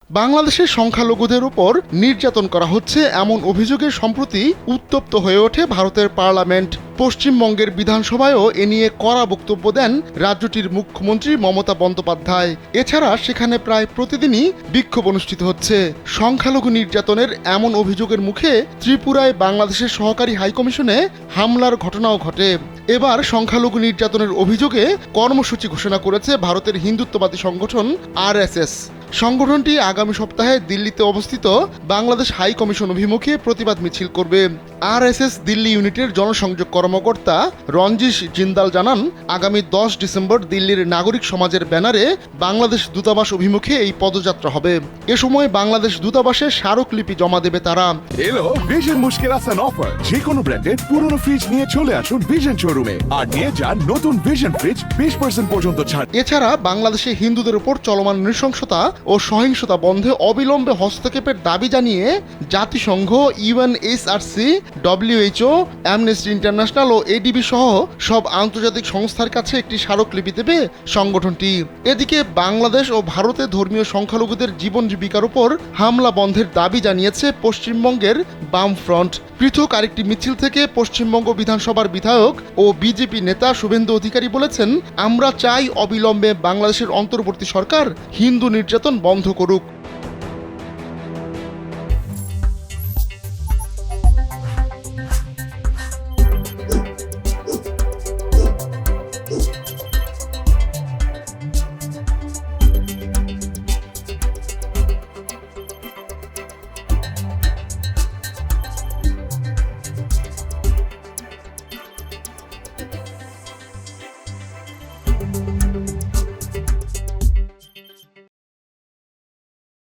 বাংলাদেশের সংখ্যালঘুদের উপর নির্যাতন করা হচ্ছে এমন অভিযোগে সম্প্রতি উত্তপ্ত হয়ে ওঠে ভারতের পার্লামেন্ট। পশ্চিমবঙ্গের বিধানসভায়ও এ নিয়ে কড়া বক্তব্য দেন রাজ্যটির মুখ্যমন্ত্রী মমতা বন্দ্যোপাধ্যায়। এছাড়া সেখানে প্রায় প্রতিদিনই বিক্ষোভ অনুষ্ঠিত হচ্ছে। সংখ্যালঘু নির্যাতনের এমন অভিযোগের মুখে ত্রিপুরায় বাংলাদেশের সহকারী হাইকমিশনে হামলার ঘটনাও ঘটে। এবার সংখ্যালঘু নির্যাতনের অভিযোগে কর্মসূচি ঘোষণা করেছে ভারতের হিন্দুত্ববাদী সংগঠন RSS। সংগঠনটি আগামী সপ্তাহে দিল্লিতে অবস্থিত বাংলাদেশ হাই কমিশন অভিমুখে প্রতিবাদ মিছিল করবে। RSS দিল্লি ইউনিটের জনসংযোগ কর্মকর্তা রঞ্জিশ জিন্দাল জানান, আগামী 10 ডিসেম্বর দিল্লির নাগরিক সমাজের ব্যানারে বাংলাদেশ দূতাবাস অভিমুখে এই পদযাত্রা হবে। এ সময় বাংলাদেশ দূতাবাসে স্মারকলিপি জমা দেবে তারা। এলো ভিশন মুশকিল আসান অফার। যে কোনো ব্র্যান্ডের পুরনো ফ্রিজ নিয়ে চলে আসুন ভিশন শোরুমে আর নিয়ে যান নতুন ভিশন ফ্রিজ 20% পর্যন্ত ছাড়। এছাড়া বাংলাদেশে হিন্দুদের উপর চলমান নৃশংসতা ও সহিংসতা বন্ধে অবিলম্বে হস্তক্ষেপের দাবি জানিয়ে জাতিসংঘ, UNHRC, WHO, অ্যামনেস্টি ইন্টারন্যাশনাল ও ADB সহ সব আন্তর্জাতিক সংস্থার কাছে একটি স্মারকলিপি দেবে সংগঠনটি। এদিকে বাংলাদেশ ও ভারতে ধর্মীয় সংখ্যালঘুদের জীবন জীবিকার উপর হামলা বন্ধের দাবি জানিয়েছে পশ্চিমবঙ্গের বামফ্রন্ট। পৃথক আরেকটি মিছিল থেকে পশ্চিমবঙ্গ বিধানসভার বিধায়ক ও বিজেপি নেতা শুভেন্দু অধিকারী বলেছেন, আমরা চাই অবিলম্বে বাংলাদেশের অন্তর্বর্তী সরকার হিন্দু নির্যাতন বন্ধ করুক।